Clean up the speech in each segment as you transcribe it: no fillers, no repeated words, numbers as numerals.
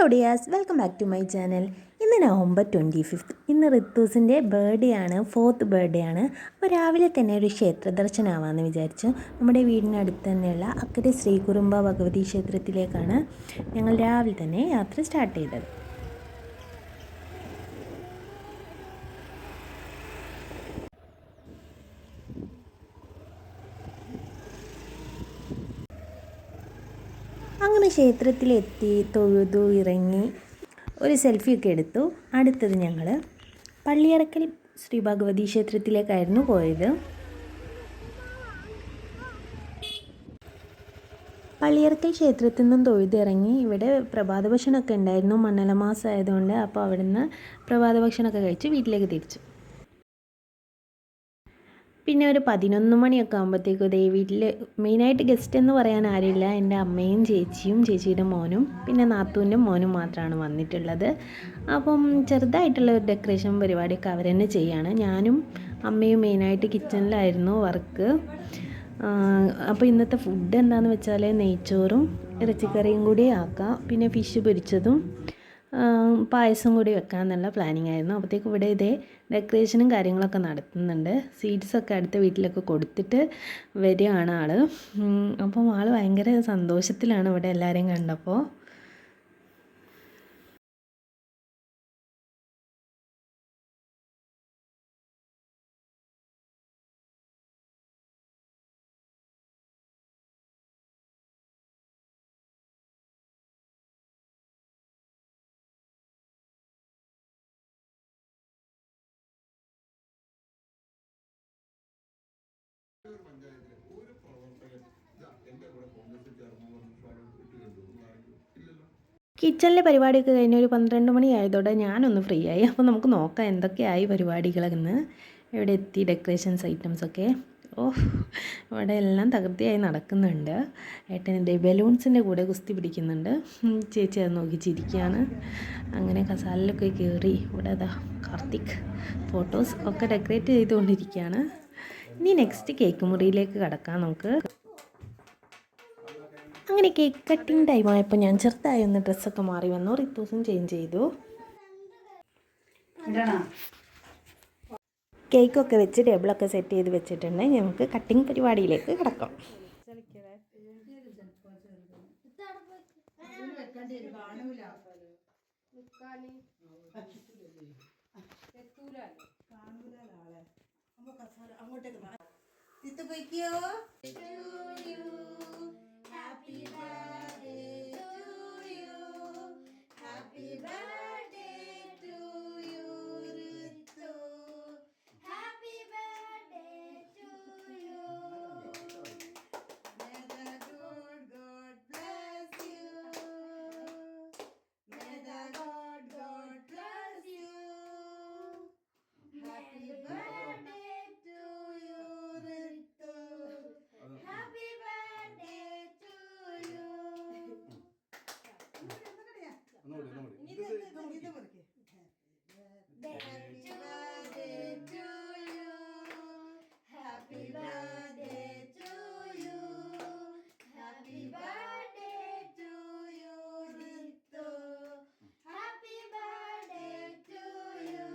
Hello dears, welcome back to my channel. ഇന്ന് November 25. ഇന്ന് റിത്തൂസിൻ്റെ birthday ആണ്, 4th ബർത്ത്ഡേ ആണ്. അപ്പോൾ രാവിലെ തന്നെ ഒരു ക്ഷേത്ര ദർശനമാവാമെന്ന് വിചാരിച്ചു. നമ്മുടെ വീടിനടുത്ത് തന്നെയുള്ള അക്കരെ ശ്രീകുറുമ്പ ഭഗവതി ക്ഷേത്രത്തിലേക്കാണ് ഞങ്ങൾ രാവിലെ തന്നെ യാത്ര സ്റ്റാർട്ട് ചെയ്തത്. അങ്ങനെ ക്ഷേത്രത്തിലെത്തി തൊഴുതു ഇറങ്ങി ഒരു സെൽഫിയൊക്കെ എടുത്തു. അടുത്തത് ഞങ്ങൾ പള്ളിയറക്കൽ ശ്രീ ഭഗവതി ക്ഷേത്രത്തിലേക്കായിരുന്നു പോയത്. പള്ളിയറക്കൽ ക്ഷേത്രത്തിൽ നിന്നും തൊഴുതിറങ്ങി ഇവിടെ പ്രഭാത ഭക്ഷണമൊക്കെ ഉണ്ടായിരുന്നു. മണ്ഡല മാസം ആയതുകൊണ്ട് അപ്പോൾ അവിടുന്ന് പ്രഭാത ഭക്ഷണമൊക്കെ കഴിച്ച് വീട്ടിലേക്ക് തിരിച്ചു. പിന്നെ ഒരു 11 മണിയൊക്കെ ആകുമ്പോഴത്തേക്കും വീട്ടിൽ മെയിനായിട്ട് ഗസ്റ്റ് എന്ന് പറയാൻ ആരുമില്ല. എൻ്റെ അമ്മയും ചേച്ചിയും ചേച്ചിയുടെ മോനും പിന്നെ നാത്തൂൻ്റെ മോനും മാത്രമാണ് വന്നിട്ടുള്ളത്. അപ്പം ചെറുതായിട്ടുള്ള ഒരു ഡെക്കറേഷൻ പരിപാടിയൊക്കെ അവർ തന്നെ ചെയ്യാണ്. ഞാനും അമ്മയും മെയിനായിട്ട് കിച്ചണിലായിരുന്നു വർക്ക്. അപ്പോൾ ഇന്നത്തെ ഫുഡ് എന്താണെന്ന് വെച്ചാൽ നെയ്ച്ചോറും ഇറച്ചിക്കറിയും കൂടി ആക്കാം, പിന്നെ ഫിഷ് പൊരിച്ചതും പായസം കൂടി വെക്കാമെന്നുള്ള പ്ലാനിങ് ആയിരുന്നു. അപ്പോഴത്തേക്കും ഇവിടെ ഡെക്കറേഷനും കാര്യങ്ങളൊക്കെ നടത്തുന്നുണ്ട്. സ്വീറ്റ്സൊക്കെ അടുത്ത വീട്ടിലൊക്കെ കൊടുത്തിട്ട് വരികയാണ് ആൾ. അപ്പം ആൾ ഭയങ്കര സന്തോഷത്തിലാണ് ഇവിടെ എല്ലാവരെയും കണ്ടപ്പോൾ. കിച്ചണിലെ പരിപാടിയൊക്കെ കഴിഞ്ഞ് ഒരു 12 മണി ആയതോടെ ഞാനൊന്ന് ഫ്രീ ആയി. അപ്പോൾ നമുക്ക് നോക്കാം എന്തൊക്കെയായി പരിപാടികളെന്ന്. ഇവിടെ എത്തി ഡെക്കറേഷൻസ് ഐറ്റംസൊക്കെ. ഇവിടെ എല്ലാം തകൃതിയായി നടക്കുന്നുണ്ട്. ഏട്ടൻ ബലൂൺസിൻ്റെ കൂടെ കുസ്തി പിടിക്കുന്നുണ്ട്. ചേച്ചി അത് നോക്കി ചിരിക്കുകയാണ്. അങ്ങനെ കസാലിലൊക്കെ കയറി ഇവിടെ കാർത്തിക് ഫോട്ടോസ് ഒക്കെ ഡെക്കറേറ്റ് ചെയ്തുകൊണ്ടിരിക്കുകയാണ്. ഇനി നെക്സ്റ്റ് കേക്ക് മുറിയിലേക്ക് കടക്കാം നമുക്ക്. അങ്ങനെ കേക്ക് കട്ടിങ് ടൈം ആയപ്പോൾ ഞാൻ ചെറുതായി ഒന്ന് ഡ്രസ്സൊക്കെ മാറി വന്നു. റിത്തൂസും ചേഞ്ച് ചെയ്തു. കേക്കൊക്കെ വെച്ച് ടേബിളൊക്കെ സെറ്റ് ചെയ്ത് വെച്ചിട്ടുണ്ട്. നമുക്ക് കട്ടിങ് പരിപാടിയിലേക്ക് കിടക്കാം. Happy birthday to you. Happy birthday to you, Ritu. Happy birthday to you. May the good God bless you. May the good God bless you. Happy birthday to you, Ritu. Happy birthday to you. Happy birthday to you. Happy birthday to you, Ritu. Happy birthday to you.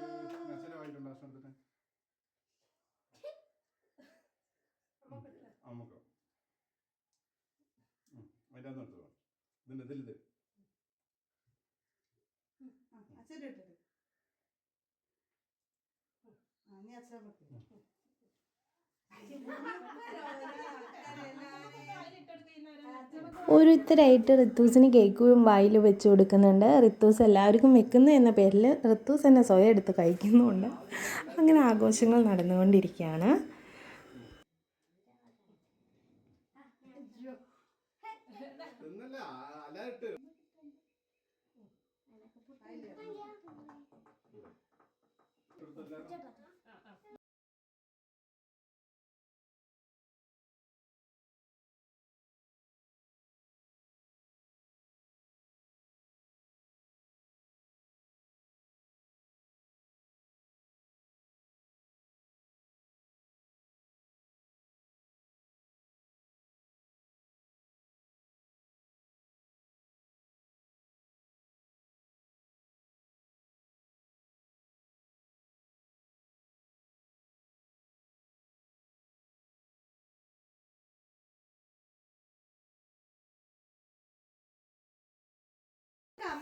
ഓരോരുത്തരായിട്ട് റിത്തൂസിന് കേക്കും വായിൽ വെച്ച് കൊടുക്കുന്നുണ്ട്. റിത്തൂസ് എല്ലാവർക്കും വെക്കുന്നു എന്ന പേരിൽ റിത്തൂസ് തന്നെ സ്വയം എടുത്ത് കഴിക്കുന്നുമുണ്ട്. അങ്ങനെ ആഘോഷങ്ങൾ നടന്നുകൊണ്ടിരിക്കുകയാണ്.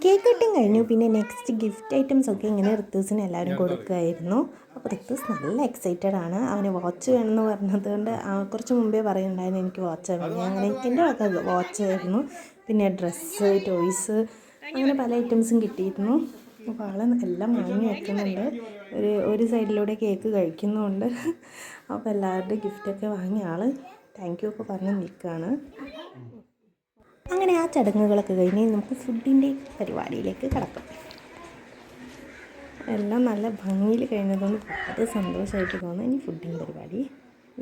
കേക്ക് കട്ടിങ് കഴിഞ്ഞു. പിന്നെ നെക്സ്റ്റ് ഗിഫ്റ്റ് ഐറ്റംസ് ഒക്കെ ഇങ്ങനെ ഋത്തൂസിന് എല്ലാവരും കൊടുക്കുമായിരുന്നു. അപ്പോൾ ഋത്തൂസ് നല്ല എക്സൈറ്റഡ് ആണ്. അവന് വാച്ച് വേണമെന്ന് പറഞ്ഞതുകൊണ്ട് കുറച്ച് മുമ്പേ പറയുന്നുണ്ടായിരുന്നു എനിക്ക് വാച്ച് വേണം. അങ്ങനെ എൻ്റെ വക വാച്ച് ആയിരുന്നു. പിന്നെ ഡ്രസ്സ്, ടോയ്സ്, അങ്ങനെ പല ഐറ്റംസും കിട്ടിയിരുന്നു. അപ്പോൾ ആൾ എല്ലാം വാങ്ങി വെക്കുന്നുണ്ട്. ഒരു സൈഡിലൂടെ കേക്ക് കഴിക്കുന്നുമുണ്ട്. അപ്പോൾ എല്ലാവരുടെയും ഗിഫ്റ്റൊക്കെ വാങ്ങി ആൾ താങ്ക് യു ഒക്കെ പറഞ്ഞ് നിൽക്കുകയാണ്. അങ്ങനെ ആ ചടങ്ങുകളൊക്കെ കഴിഞ്ഞ് നമുക്ക് ഫുഡിൻ്റെ പരിപാടിയിലേക്ക് കടക്കാം. എല്ലാം നല്ല ഭംഗിയിൽ കഴിഞ്ഞതുകൊണ്ട് വളരെ സന്തോഷമായിട്ട് തോന്നുന്നു. ഇനി ഫുഡിൻ്റെ പരിപാടി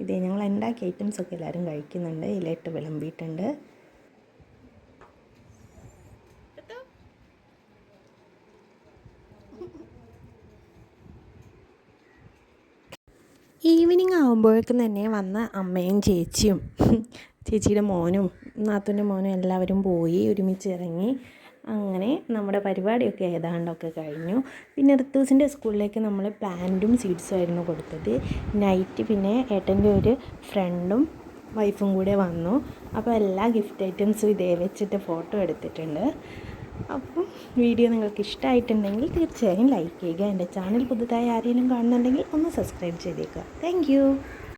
ഇതേ ഞങ്ങൾ ഉണ്ടാക്കിയ ഐറ്റംസൊക്കെ എല്ലാവരും കഴിക്കുന്നുണ്ട്. ഇലയിട്ട് വിളമ്പിയിട്ടുണ്ട്. ഈവനിങ് ആകുമ്പോഴേക്കും തന്നെ വന്ന അമ്മയും ചേച്ചിയും ചേച്ചിയുടെ മോനും നാത്തൂൻ്റെ മോനും എല്ലാവരും പോയി ഒരുമിച്ച് ഇറങ്ങി. അങ്ങനെ നമ്മുടെ പരിപാടിയൊക്കെ ഏതാണ്ടൊക്കെ കഴിഞ്ഞു. പിന്നെ ഋത്തൂസിൻ്റെ സ്കൂളിലേക്ക് നമ്മൾ പ്ലാന്റും സീഡ്സും ആയിരുന്നു കൊടുത്തത്. നൈറ്റ് പിന്നെ ഏട്ടൻ്റെ ഒരു ഫ്രണ്ടും വൈഫും കൂടെ വന്നു. അപ്പോൾ എല്ലാ ഗിഫ്റ്റ് ഐറ്റംസും ഇതേ വെച്ചിട്ട് ഫോട്ടോ എടുത്തിട്ടുണ്ട്. അപ്പം വീഡിയോ നിങ്ങൾക്ക് ഇഷ്ടമായിട്ടുണ്ടെങ്കിൽ തീർച്ചയായും ലൈക്ക് ചെയ്യുക. എൻ്റെ ചാനൽ പുതുതായി ആരെങ്കിലും കാണുന്നുണ്ടെങ്കിൽ ഒന്ന് സബ്സ്ക്രൈബ് ചെയ്തേക്കുക. താങ്ക്